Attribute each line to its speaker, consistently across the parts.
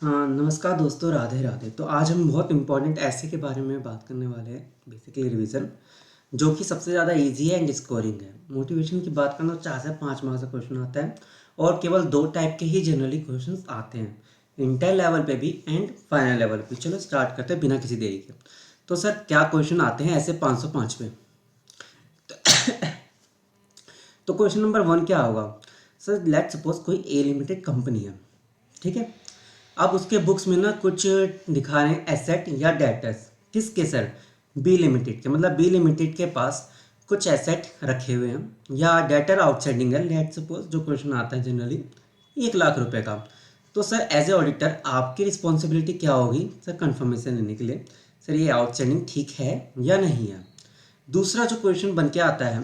Speaker 1: हाँ, नमस्कार दोस्तों, राधे राधे। तो आज हम बहुत इम्पोर्टेंट ऐसे के बारे में बात करने वाले हैं, बेसिकली रिवीजन, जो कि सबसे ज़्यादा इजी है एंड स्कोरिंग है। मोटिवेशन की बात करना तो 4 से 5 मार्क्स का क्वेश्चन आता है और केवल 2 टाइप के ही जनरली क्वेश्चंस आते हैं, इंटर लेवल पे भी एंड फाइनल लेवल पे। चलो स्टार्ट करते हैं बिना किसी देरी के। तो सर क्या क्वेश्चन आते हैं ऐसे 505 पे? तो क्वेश्चन नंबर 1 क्या होगा? सर लेट सपोज कोई ए लिमिटेड कंपनी है, ठीक है। अब उसके बुक्स में ना कुछ दिखा रहे हैं एसेट या डेटर्स, किसके सर? बी लिमिटेड के, मतलब बी लिमिटेड के पास कुछ एसेट रखे हुए हैं या डेटर आउटस्टैंडिंग है। लेट सपोज जो क्वेश्चन आता है जनरली 1 लाख रुपए का। तो सर एज ए ऑडिटर आपकी रिस्पॉन्सिबिलिटी क्या होगी सर कंफर्मेशन लेने के लिए, सर ये आउटस्टैंडिंग ठीक है या नहीं है। दूसरा जो क्वेश्चन बन के आता है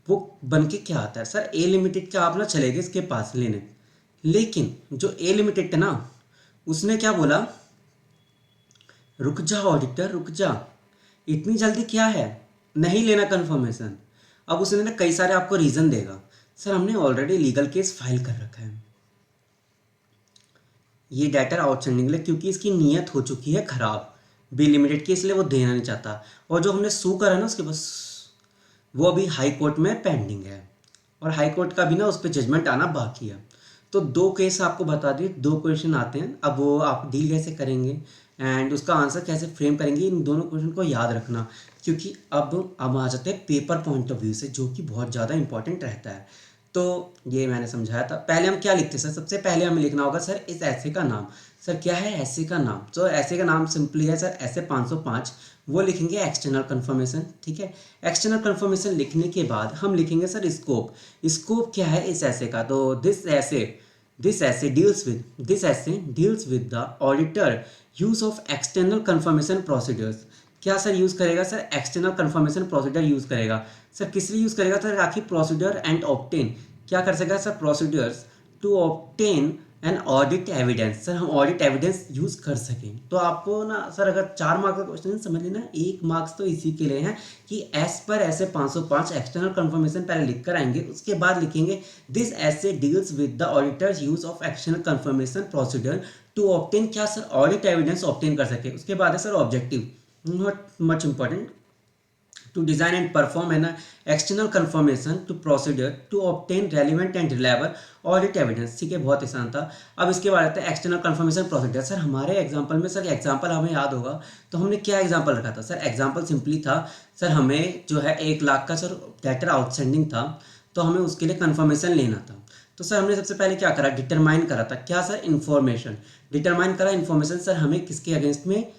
Speaker 1: वो बन के क्या आता है, सर ए लिमिटेड का आप ना चले गए इसके पास लेने, लेकिन जो ए लिमिटेड है ना उसने क्या बोला, रुक जा ऑडिटर रुक जा, इतनी जल्दी क्या है, नहीं लेना कंफर्मेशन। अब उसने ना कई सारे आपको रीज़न देगा, सर हमने ऑलरेडी लीगल केस फाइल कर रखा है ये डेटर आउटस्टैंडिंग लिए, क्योंकि इसकी नीयत हो चुकी है ख़राब बी लिमिटेड की, इसलिए वो देना नहीं चाहता। और जो हमने सू करा ना उसके बस वो अभी हाई कोर्ट में पेंडिंग है और हाई कोर्ट का भी ना उस पर जजमेंट आना बाकी है। तो 2 केस आपको बता दिए, 2 क्वेश्चन आते हैं। अब वो आप डील कैसे करेंगे एंड उसका आंसर कैसे फ्रेम करेंगे, इन दोनों क्वेश्चन को याद रखना, क्योंकि अब आ जाते हैं पेपर पॉइंट ऑफ व्यू से, जो कि बहुत ज़्यादा इंपॉर्टेंट रहता है। तो ये मैंने समझाया था। पहले हम क्या लिखते हैं सर? सबसे पहले हमें लिखना होगा सर इस ऐसे का नाम। सर क्या है ऐसे का नाम? तो ऐसे का नाम सिंपली है सर ऐसे 505, वो लिखेंगे एक्सटर्नल कन्फर्मेशन, ठीक है। एक्सटर्नल कन्फर्मेशन लिखने के बाद हम लिखेंगे सर स्कोप। स्कोप क्या है इस ऐसे का? तो दिस ऐसे deals with the auditor use of external conformation procedures. क्या सर यूज़ करेगा? Sir external confirmation procedure use करेगा। सर किस लिए यूज़ करेगा? सर ताकि प्रोसीजर एंड ऑब्टेन, क्या कर सकेगा sir? Procedures to obtain an audit evidence, sir हम ऑडिट एविडेंस यूज़ कर सकें। तो आपको ना सर अगर 4 मार्क्स का क्वेश्चन समझ लेना, 1 मार्क्स तो इसी के लिए हैं कि एस पर ऐसे 505 एक्सटर्नल कन्फर्मेशन पहले लिख कर आएंगे, उसके बाद लिखेंगे दिस ऐसे deals with the auditors use of external confirmation procedure to obtain, क्या सर? ऑडिट एविडेंस ऑब्टेन कर सके। उसके बाद है sir objective, not much important, to design and perform an external confirmation to procedure to obtain relevant and reliable audit evidence। ठीक है, बहुत आसान था। अब इसके बाद आते हैं एक्सटर्नल कन्फर्मेशन प्रोसीजर। सर हमारे एग्जांपल में सर एग्जांपल हमें याद होगा तो हमने क्या एग्जांपल रखा था? सर एग्जांपल सिंपली था सर हमें जो है 1 लाख का सर डेटर आउटस्टैंडिंग था, तो हमें उसके लिए कन्फर्मेशन लेना था। तो सर हमने सबसे पहले क्या करा? डिटरमाइन करा था। क्या सर? इन्फॉर्मेशन डिटरमाइन करा। इन्फॉर्मेशन सर हमें किसके अगेंस्ट में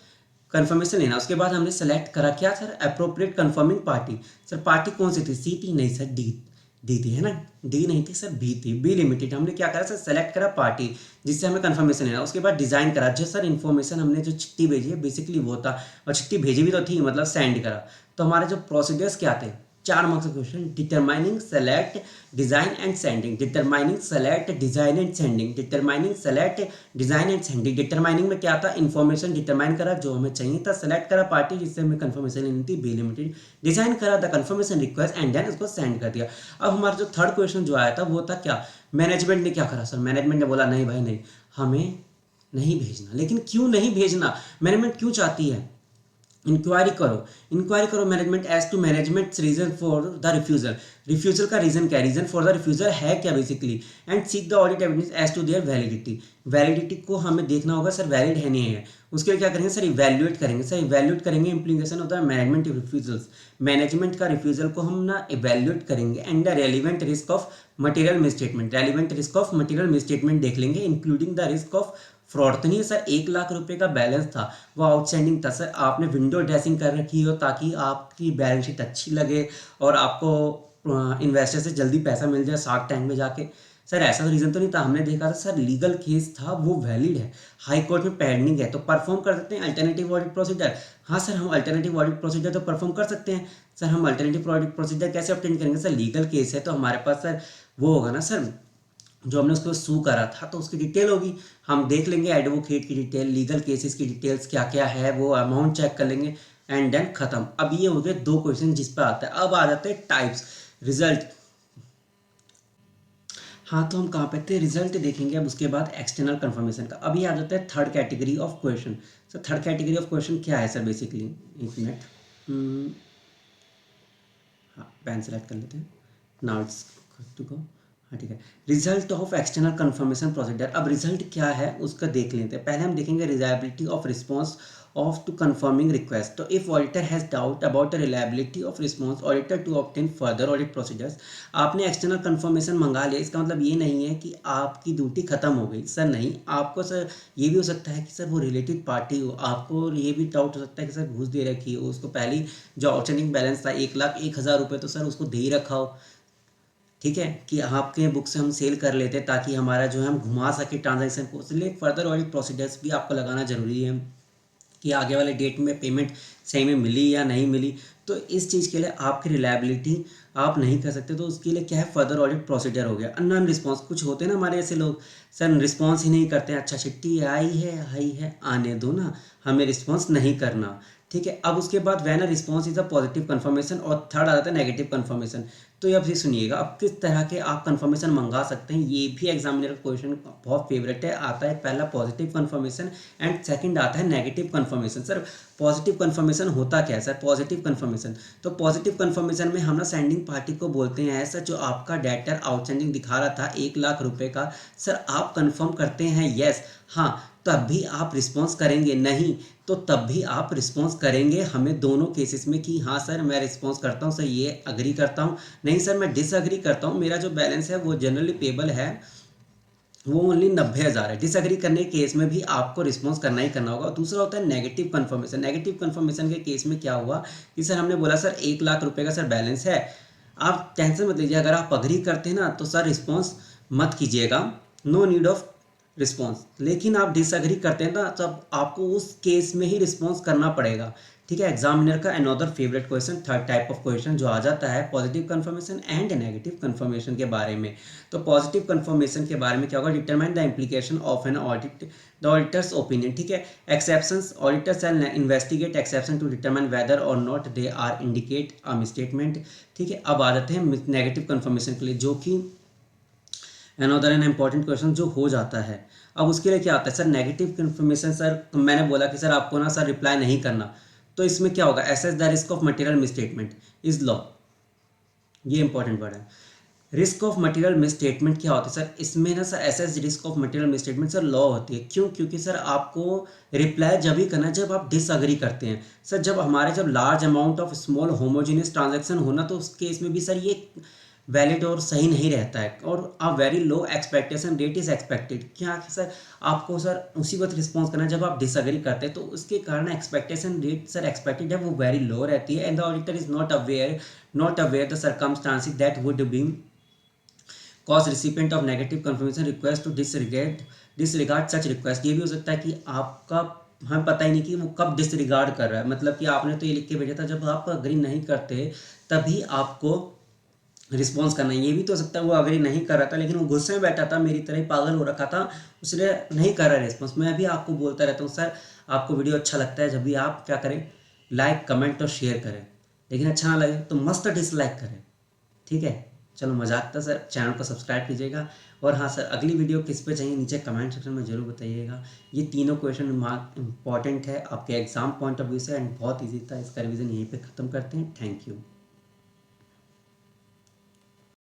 Speaker 1: कंफर्मेशन लेना। उसके बाद हमने सेलेक्ट करा क्या sir? Appropriate confirming party. Sir party कौन सी थी? सी थी? नहीं सर, डी थी, है ना। डी नहीं थी सर, बी थी, बी लिमिटेड। हमने क्या करा सर? सेलेक्ट करा पार्टी जिससे हमें कंफर्मेशन लेना। उसके बाद डिजाइन करा, जो सर इन्फॉर्मेशन हमने जो चिट्ठी भेजी है बेसिकली वो था, और चिट्ठी भेजी भी तो थी, मतलब सेंड करा। तो हमारे जो प्रोसीजर्स क्या थे? 4 मार्क्स का question, determining select design and sending, determining select design and sending, determining select design and sending. Determining में क्या था? इन्फॉर्मेशन डिटरमाइन करा जो हमें चाहिए था, सेलेक्ट करा पार्टी जिससे हमें कंफर्मेशन लेनी थी, बी लिमिटेड, डिजाइन करा the confirmation request and then उसको सेंड कर दिया। अब हमारा जो थर्ड क्वेश्चन जो आया था वो था क्या? मैनेजमेंट ने क्या करा सर? मैनेजमेंट ने बोला नहीं भाई नहीं, हमें नहीं भेजना। लेकिन क्यों नहीं भेजना? मैनेजमेंट क्यों चाहती है? इंक्वायरी करो, इंक्वायरी करो management as to management reason for the refusal. Refusal का रीजन क्या है? रीजन फॉर द रिफ्यूजल है क्या basically? And seek the audit evidence as to their validity. Validity को हमें देखना होगा सर वैलिड है नहीं है। उसके लिए क्या करेंगे सर? इवैल्यूएट करेंगे। सर इवैल्यूएट करेंगे इम्प्लीकेशन होता है मैनेजमेंट रिफ्यूजल्स। मैनेजमेंट का रिफ्यूजल को हम ना इवैल्यूएट करेंगे and the relevant risk of material misstatement. Relevant risk of material misstatement देख लेंगे, including the risk of fraud. तो नहीं है सर, 1 लाख रुपए का बैलेंस था वो आउटस्टैंडिंग था। सर आपने विंडो ड्रेसिंग कर रखी हो ताकि आपकी बैलेंस शीट अच्छी लगे और आपको इन्वेस्टर से जल्दी पैसा मिल जाए शार्क टैंक में जाके। सर ऐसा तो रीज़न तो नहीं था, हमने देखा था सर लीगल केस था वो वैलिड है, हाई कोर्ट में पेंडिंग है, तो परफॉर्म कर सकते हैं अल्टरनेटिव ऑडिट प्रोसीजर। हाँ सर हम अल्टरनेटिव ऑडिट प्रोसीजर तो परफॉर्म कर सकते हैं। सर हम अल्टरनेटिव ऑडिट प्रोसीजर कैसे ऑब्टेन करेंगे? सर लीगल केस है तो हमारे पास सर वो होगा ना सर, जो हमने उसको सू करा था तो उसकी डिटेल होगी, हम देख लेंगे एडवोकेट की डिटेल, लीगल केसेस की डिटेल्स क्या क्या है, वो अमाउंट चेक कर लेंगे एंड देन खत्म। अब ये हो गए 2 क्वेश्चन जिस पर आता है। अब आ जाते हैं टाइप्स रिजल्ट। हाँ, तो हम कहाँ पे थे, रिजल्ट देखेंगे अब उसके बाद एक्सटर्नल कंफर्मेशन का। अभी आ जाता है third category of question. Sir third category of question क्या है सर बेसिकली, एक मिनट। हम्म, हाँ पेन सेलेक्ट कर लेते हैं। Now it's to go. हाँ ठीक है। Result of external confirmation procedure. अब रिजल्ट क्या है उसका देख लेते हैं। पहले हम देखेंगे reliability of response of to confirming request. तो if auditor has doubt about the reliability of response auditor to obtain further audit procedures. आपने एक्सटर्नल कंफर्मेशन मंगा लिया, इसका मतलब ये नहीं है कि आपकी ड्यूटी खत्म हो गई सर, नहीं। आपको सर ये भी हो सकता है कि सर वो रिलेटेड पार्टी हो, आपको ये भी डाउट हो सकता है कि सर घूस दे रखी हो उसको, पहली जो आउटस्टैंडिंग बैलेंस था 1,01,000 रुपये, तो सर उसको दे ही रखा हो। ठीक है कि आपके बुक से हम सेल कर लेते हैं ताकि हमारा जो है हम घुमा सके ट्रांजैक्शन को, इसलिए फर्दर ऑडिट प्रोसीजर्स भी आपको लगाना जरूरी है कि आगे वाले डेट में पेमेंट सही में मिली या नहीं मिली। तो इस चीज़ के लिए आपकी रिलायबिलिटी आप नहीं कर सकते, तो उसके लिए क्या है, फर्दर ऑडिट प्रोसीजर हो गया। अननोन रिस्पांस, कुछ होते हैं ना हमारे ऐसे लोग, सर रिस्पांस ही नहीं करते हैं, अच्छा चिट्ठी आई है आने दो ना, हमें रिस्पांस नहीं करना। ठीक है, अब उसके बाद when response is a positive confirmation, और थर्ड आ जाता है नेगेटिव कंफर्मेशन। तो ये अब ये सुनिएगा, अब किस तरह के आप कंफर्मेशन मंगा सकते हैं, ये भी एग्जामिनर का क्वेश्चन बहुत फेवरेट है। आता है पहला पॉजिटिव कंफर्मेशन एंड सेकंड आता है negative confirmation. Sir positive confirmation होता क्या है सर, पॉजिटिव कंफर्मेशन, तो पॉजिटिव कंफर्मेशन में हम ना सेंडिंग पार्टी को बोलते हैं ऐसा, जो आपका डेटर आउटस्टैंडिंग दिखा रहा था 1,00,000 रुपये का, सर आप कंफर्म करते हैं यस, हाँ, तब भी आप रिस्पॉन्स करेंगे, नहीं तो तब भी आप रिस्पॉन्स करेंगे। हमें दोनों केसेस में कि हाँ सर मैं रिस्पॉन्स करता हूँ सर, ये अग्री करता हूँ, नहीं सर मैं डिसअग्री करता हूँ, मेरा जो बैलेंस है वो जनरली पेबल है वो ओनली 90,000 है। डिसअग्री करने के केस में भी आपको रिस्पॉन्स करना ही करना होगा। दूसरा होता है नेगेटिव कंफर्मेशन। नेगेटिव कंफर्मेशन के केस में क्या हुआ कि सर हमने बोला सर 1,00,000 रुपये का सर बैलेंस है, आप टेंशन मत लीजिए, अगर आप अग्री करते हैं ना तो सर रिस्पॉन्स मत कीजिएगा, नो नीड ऑफ रिस्पॉन्स। लेकिन आप डिसअग्री करते हैं ना, तब आपको उस केस में ही रिस्पॉन्स करना पड़ेगा। ठीक है, एग्जामिनर का another favourite question, third type of question जो आ जाता है positive confirmation and negative confirmation के बारे में। तो पॉजिटिव कंफर्मेशन के बारे में क्या होगा, determine the implication of an audit, the auditor's opinion. ठीक है, exceptions, auditor shall investigate exception to determine whether or not they are indicate a misstatement. ठीक है, अब आ जाते हैं नेगेटिव कंफर्मेशन के लिए, जो कि अनदर एन इंपॉर्टेंट क्वेश्चन जो हो जाता है। अब उसके लिए क्या आता है सर, नेगेटिव कंफर्मेशन। सर मैंने बोला कि सर आपको ना सर रिप्लाई नहीं करना, तो इसमें क्या होगा, assess the risk of material misstatement is low, ये इंपॉर्टेंट वर्ड है। रिस्क ऑफ मटेरियल मिसस्टेटमेंट क्या होता है सर, इसमें ना sir assess risk of material misstatement sir low होती है। क्यों, क्योंकि सर आपको रिप्लाई जब ही करना है जब आप डिसअग्री करते हैं। सर जब हमारे जब large amount of small homogeneous transaction होना, तो उस केस में भी सर ये वैलिड और सही नहीं रहता है, और a very low expectation rate is expected. क्या कि सर आपको सर उसी वक्त रिस्पॉन्स करना है जब आप डिसअग्री करते हैं, तो उसके कारण एक्सपेक्टेशन रेट सर एक्सपेक्टेड है वो वेरी लो रहती है, and the auditor is not aware the circumstances that would be cause recipient of negative confirmation request to disregard such request. ये भी हो सकता है कि आपका हमें पता ही नहीं कि वो कब डिसरिगार्ड कर रहा है, मतलब कि आपने तो ये लिख के भेजा था जब आप अग्री नहीं करते तभी आपको रिस्पॉन्स करना है। ये भी तो हो सकता है वो अग्री नहीं कर रहा था लेकिन वो गुस्से में बैठा था, मेरी तरह ही पागल हो रखा था, उसने नहीं कर रहा रिस्पॉन्स। मैं भी आपको बोलता रहता हूँ सर आपको वीडियो अच्छा लगता है जब भी आप क्या करें, लाइक कमेंट और शेयर करें, लेकिन अच्छा ना लगे तो मस्त डिसलाइक करें। ठीक है, चलो मजाक था सर, चैनल को सब्सक्राइब कीजिएगा। और हाँ सर, अगली वीडियो किस पे चाहिए नीचे कमेंट सेक्शन में जरूर बताइएगा। ये तीनों क्वेश्चन इंपॉर्टेंट है आपके एग्जाम पॉइंट ऑफ व्यू से एंड बहुत ईजी था, इसका रिवीजन यहीं पे ख़त्म करते हैं। Thank you.